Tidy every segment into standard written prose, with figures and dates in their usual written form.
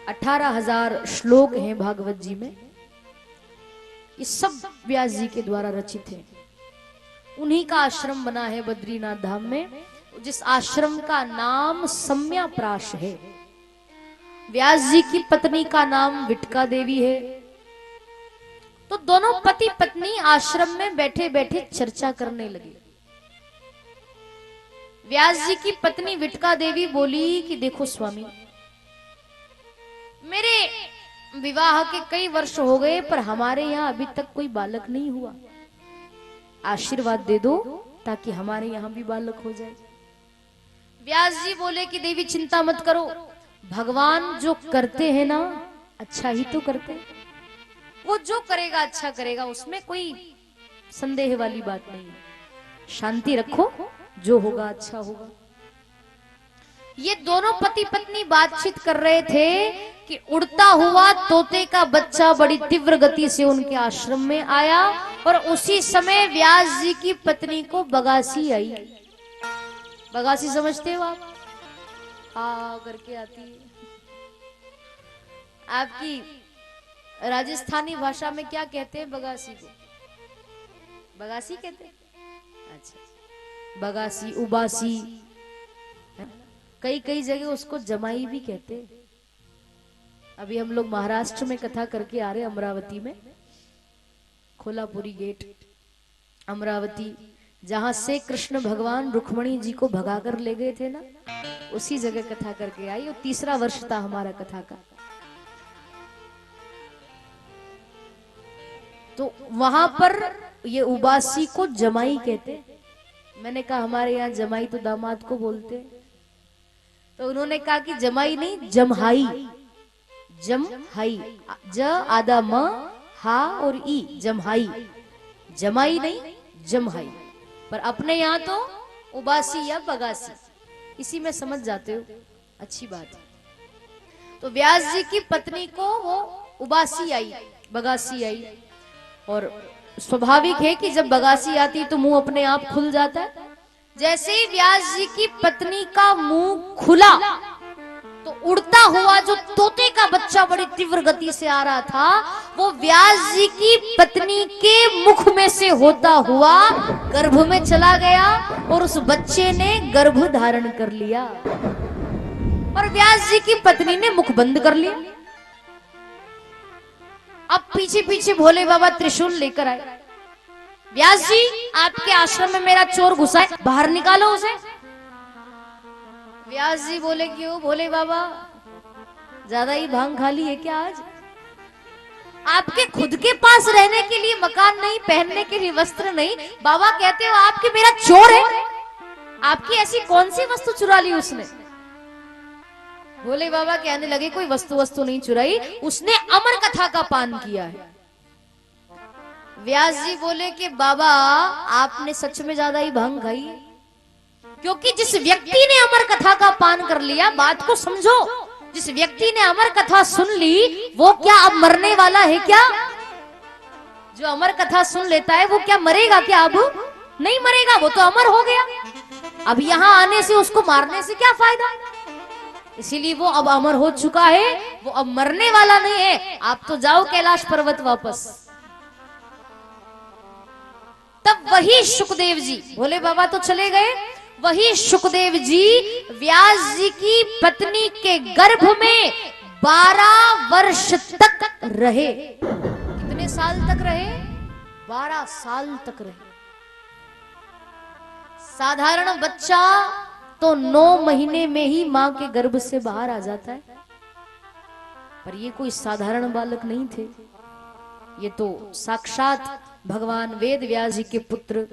18,000 श्लोक हैं भागवत जी में। ये सब व्यास जी के द्वारा रचित है। उन्हीं का आश्रम बना है बद्रीनाथ धाम में, जिस आश्रम का नाम सम्याप्राश है। व्यास जी की पत्नी का नाम विटका देवी है। तो दोनों पति पत्नी आश्रम में बैठे बैठे चर्चा करने लगे। व्यास जी की पत्नी विटका देवी बोली कि देखो स्वामी, मेरे विवाह के कई वर्ष हो गए पर हमारे यहाँ अभी तक कोई बालक नहीं हुआ। आशीर्वाद दे दो ताकि हमारे यहाँ भी बालक हो जाए। व्यास जी बोले कि देवी चिंता मत करो, भगवान जो करते हैं ना अच्छा ही तो करते हैं। वो जो करेगा अच्छा करेगा, उसमें कोई संदेह वाली बात नहीं है। शांति रखो, जो होगा अच्छा होगा। ये दोनों पति पत्नी बातचीत कर रहे थे कि उड़ता हुआ तोते का बच्चा बड़ी तीव्र गति से उनके आश्रम में आया और उसी समय व्यास जी की पत्नी को बगासी आई। बगासी समझते हो आप? आ करके आती है। आपकी राजस्थानी भाषा में क्या कहते हैं बगासी को? बगासी कहते हैं? अच्छा, बगासी, उबासी, कई कई जगह उसको जमाई भी कहते हैं। अभी हम लोग महाराष्ट्र में कथा करके आ रहे, अमरावती में, खोलापुरी गेट अमरावती, जहां से कृष्ण भगवान रुक्मणी जी को भगाकर ले गए थे ना, उसी जगह कथा करके आई। और 3रा वर्ष था हमारा कथा का। तो वहां पर ये उबासी को जमाई कहते। मैंने कहा हमारे यहाँ जमाई तो दामाद को बोलते। तो उन्होंने कहा कि जमाई नहीं, जमहाई। जमहाई, ज आदा म हा और ई, जमहाई। जमाई नहीं, जमहाई। पर अपने यहाँ तो उबासी या बगासी, इसी में समझ जाते हो, अच्छी बात है। तो व्यास जी की पत्नी को वो उबासी आई, बगासी आई। और स्वाभाविक है कि जब बगासी आती तो मुंह अपने आप खुल जाता है। जैसे ही व्यास जी की पत्नी का मुंह खुला तो उड़ता हुआ जो तोते का बच्चा बड़ी तीव्र गति से आ रहा था, वो व्यास जी की पत्नी के मुख में से होता हुआ गर्भ में चला गया और उस बच्चे ने गर्भ धारण कर लिया और व्यास जी की पत्नी ने मुख बंद कर लिया। अब पीछे पीछे भोले बाबा त्रिशूल लेकर आए। व्यास जी, आपके आश्रम में मेरा चोर घुसा है, बाहर निकालो उसे। व्यास जी बोले क्यों भोले बाबा, ज्यादा ही भांग खा ली है क्या आज? आपके खुद के पास रहने के लिए मकान नहीं, पहनने के लिए वस्त्र नहीं, बाबा कहते हो आपके मेरा चोर है। आपकी ऐसी कौन सी वस्तु चुरा ली उसने? भोले बाबा कहने लगे कोई वस्तु नहीं चुराई, उसने अमर कथा का पान किया है। व्यास जी बोले कि बाबा आपने सच में ज्यादा ही भांग खाई है, क्योंकि जिस व्यक्ति ने अमर कथा का पान कर लिया, बात को समझो, जिस व्यक्ति ने अमर कथा सुन ली वो क्या अब मरने वाला है क्या? जो अमर कथा सुन लेता है वो क्या मरेगा क्या? अब नहीं मरेगा, वो तो अमर हो गया। अब यहाँ आने से, उसको मारने से क्या फायदा? इसीलिए वो अब अमर हो चुका है, वो अब मरने वाला नहीं है। आप तो जाओ कैलाश पर्वत वापस। तब वही सुखदेव जी, भोले बाबा तो चले गए, वही सुखदेव जी व्यास जी की पत्नी के गर्भ में 12 वर्ष तक रहे। कितने साल तक रहे? 12 साल तक रहे। साधारण बच्चा तो 9 महीने में ही मां के गर्भ से बाहर आ जाता है, पर ये कोई साधारण बालक नहीं थे। ये तो साक्षात भगवान वेद व्यास जी के पुत्र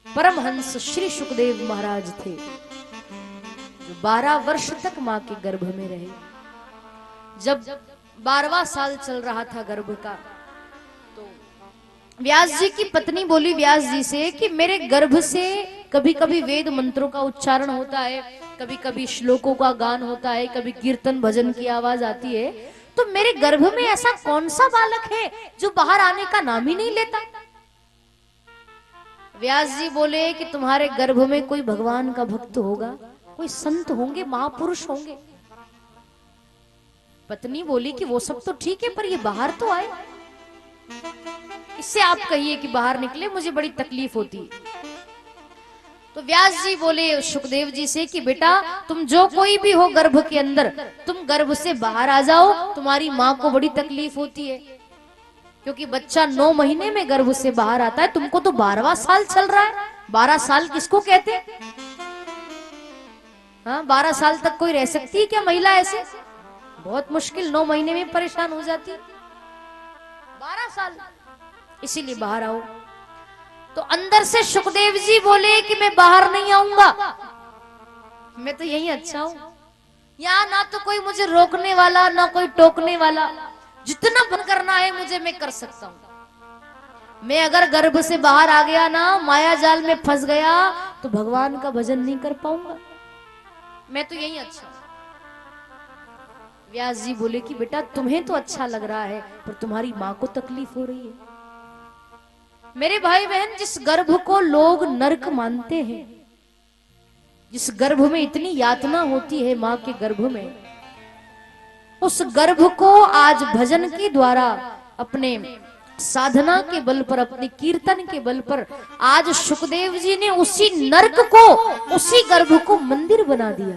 परमहंस श्री सुखदेव महाराज थे, जो 12 वर्ष तक मां के गर्भ में रहे। जब 12वां साल चल रहा था गर्भ का, तो व्यास जी की पत्नी बोली व्यास जी से कि मेरे गर्भ से कभी कभी वेद मंत्रों का उच्चारण होता है, कभी कभी श्लोकों का गान होता है, कभी कीर्तन भजन की आवाज आती है, तो मेरे गर्भ में ऐसा कौन सा बालक है जो बाहर आने का नाम ही नहीं लेता? व्यास जी बोले कि तुम्हारे गर्भ में कोई भगवान का भक्त होगा, कोई संत होंगे, महापुरुष होंगे। पत्नी बोली कि वो सब तो ठीक है, पर ये बाहर तो आए, इससे आप कहिए कि बाहर निकले, मुझे बड़ी तकलीफ होती है। तो व्यास जी बोले सुखदेव जी से कि बेटा तुम जो कोई भी हो गर्भ के अंदर, तुम गर्भ से बाहर आ जाओ, तुम्हारी माँ को बड़ी तकलीफ होती है, क्योंकि बच्चा 9 महीने में गर्भ से बाहर आता है, तुमको तो 12वां साल चल रहा है। 12 साल किसको कहते हैं? हाँ, 12 साल तक कोई रह सकती है क्या महिला ऐसे? बहुत मुश्किल, 9 महीने में परेशान हो जाती है। 12 साल, इसीलिए बाहर आओ। तो अंदर से सुखदेव जी बोले कि मैं बाहर नहीं आऊंगा, मैं तो यही अच्छा हूं, यहाँ ना तो कोई मुझे रोकने वाला ना कोई टोकने वाला, जितना भजन करना है मुझे मैं कर सकता हूं। मैं अगर गर्भ से बाहर आ गया ना, माया जाल में फंस गया, तो भगवान का भजन नहीं कर पाऊंगा, मैं तो यही अच्छा हूं। व्यास जी बोले कि बेटा तुम्हें तो अच्छा लग रहा है, पर तुम्हारी मां को तकलीफ हो रही है। मेरे भाई बहन, जिस गर्भ को लोग नरक मानते हैं, जिस गर्भ में इतनी यातना होती है मां के गर्भ में, उस गर्भ को आज भजन के द्वारा, अपने साधना के बल पर, अपने कीर्तन के बल पर, आज सुखदेव जी ने उसी नरक को, उसी गर्भ को मंदिर बना दिया।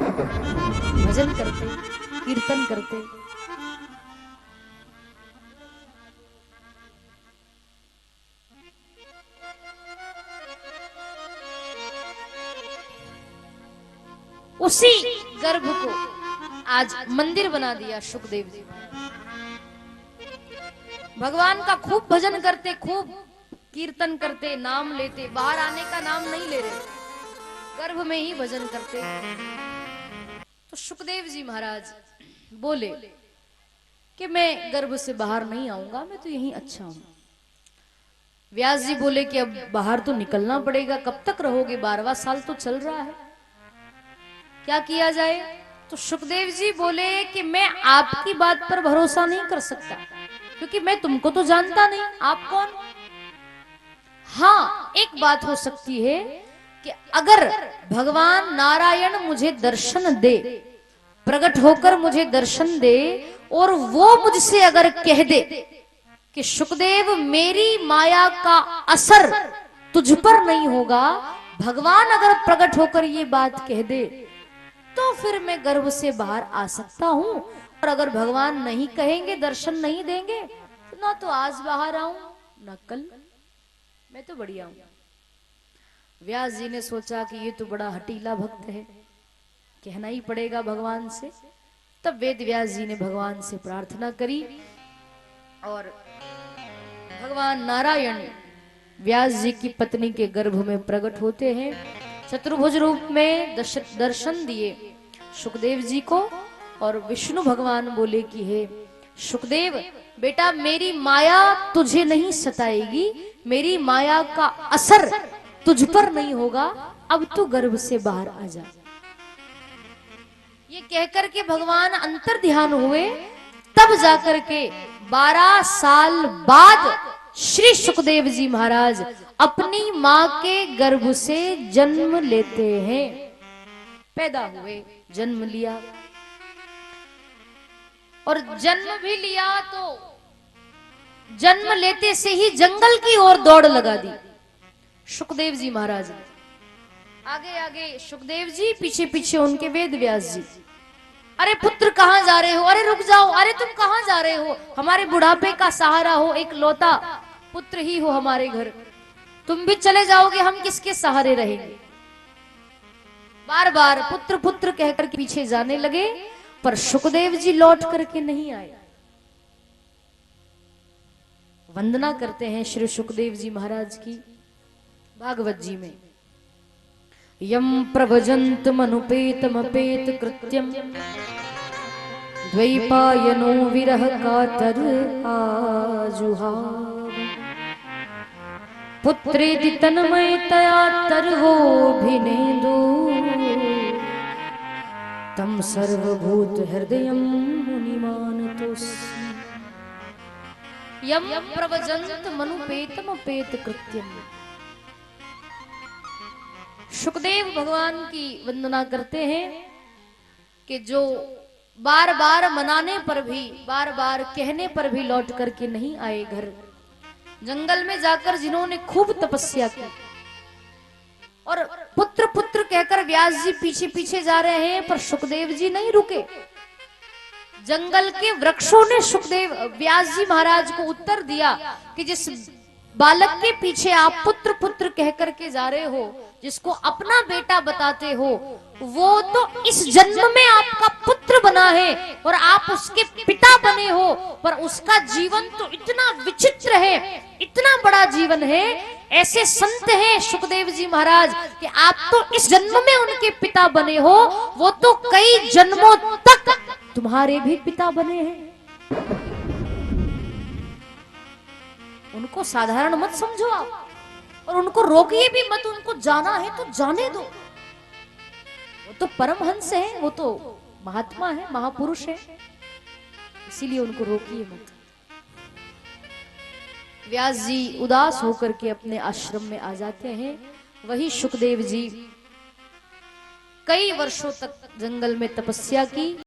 भजन करते, कीर्तन करते। उसी गर्भ को आज मंदिर बना दिया सुखदेव जी। भगवान का खूब भजन करते, खूब कीर्तन करते, नाम लेते, बाहर आने का नाम नहीं ले रहे, गर्भ में ही भजन करते। तो सुखदेव जी महाराज बोले कि मैं गर्भ से बाहर नहीं आऊंगा, मैं तो यही अच्छा हूं। व्यास जी बोले कि अब बाहर तो निकलना पड़ेगा, कब तक रहोगे, 12वां साल तो चल रहा है, क्या किया जाए? तो सुखदेव जी बोले कि मैं आपकी बात पर भरोसा नहीं कर सकता, क्योंकि मैं तुमको तो जानता नहीं, आप कौन? हाँ, एक बात हो सकती है कि अगर भगवान नारायण मुझे दर्शन दे, प्रकट होकर मुझे दर्शन दे, और वो मुझसे अगर कह दे कि सुखदेव मेरी माया का असर तुझ पर नहीं होगा, भगवान अगर प्रकट होकर ये बात कह दे, तो फिर मैं गर्भ से बाहर आ सकता हूं। और अगर भगवान नहीं कहेंगे, दर्शन नहीं देंगे, तो ना तो आज बाहर आऊं ना कल, मैं तो बढ़िया हूं। व्यास जी ने सोचा कि ये तो बड़ा हटीला भक्त है, कहना ही पड़ेगा भगवान से। तब वेद व्यास जी ने भगवान से प्रार्थना करी, और भगवान नारायण व्यास जी की पत्नी के गर्भ में प्रकट होते हैं, चतुर्भुज रूप में दर्शन दिए सुखदेव जी को। और विष्णु भगवान बोले कि हे सुखदेव बेटा, मेरी माया तुझे नहीं सताएगी, मेरी माया का असर तुझ पर नहीं होगा, अब तू गर्भ से बाहर आ जा। ये कहकर के भगवान अंतर ध्यान हुए, तब जाकर के 12 साल बाद श्री सुखदेव जी महाराज अपनी मां के गर्भ से जन्म लेते हैं। पैदा हुए, जन्म लिया, और जन्म भी लिया तो जन्म लेते से ही जंगल की ओर दौड़ लगा दी सुखदेव जी महाराज। आगे आगे सुखदेव जी, पीछे पीछे उनके वेद व्यास जी। अरे पुत्र कहां जा रहे हो? अरे रुक जाओ, अरे तुम कहां जा रहे हो? हमारे बुढ़ापे का सहारा हो, एक लौता पुत्र ही हो हमारे घर, तुम भी चले जाओगे, हम किसके सहारे रहेंगे? बार बार पुत्र पुत्र कहकर पीछे जाने लगे, पर सुखदेव जी लौट करके नहीं आए। वंदना करते हैं श्री सुखदेव जी महाराज की भागवत जी में। यम प्रभजंत मनुपेतमपेत कृत्यम द्वैपायनो विरह कातर आजुहाव पुत्रेति तन्मयतया तरवोभिनेदु तम सर्वभूत हृदयं मुनिमानतोस्मि। यम प्रवजंत मनुपेतमपेत कृत्यम। सुखदेव भगवान की वंदना करते हैं कि जो बार बार मनाने पर भी, बार बार कहने पर भी लौट करके नहीं आए घर। जंगल में जाकर जिन्होंने खूब तपस्या की और पुत्र पुत्र कहकर व्यास जी पीछे पीछे जा रहे हैं, पर सुखदेव जी नहीं रुके। जंगल के वृक्षों ने सुखदेव व्यास जी महाराज को उत्तर दिया कि जिस बालक के पीछे आप पुत्र पुत्र कह करके जा रहे हो, जिसको अपना बेटा बताते हो, वो तो इस जन्म में आपका पुत्र बना है और आप उसके पिता बने हो, पर उसका जीवन तो इतना विचित्र है, इतना बड़ा जीवन है। ऐसे संत हैं सुखदेव जी महाराज कि आप तो इस जन्म में उनके पिता बने हो, वो तो कई जन्मों तक तुम्हारे भी पिता बने हैं। उनको साधारण मत समझो आप, और उनको रोकिए भी मत। उनको जाना है तो जाने दो, वो तो परमहंस है, वो तो महात्मा है, महापुरुष है, इसीलिए उनको रोकिए मत। व्यास जी उदास होकर के अपने आश्रम में आ जाते हैं। वही सुखदेव जी कई वर्षों तक जंगल में तपस्या की।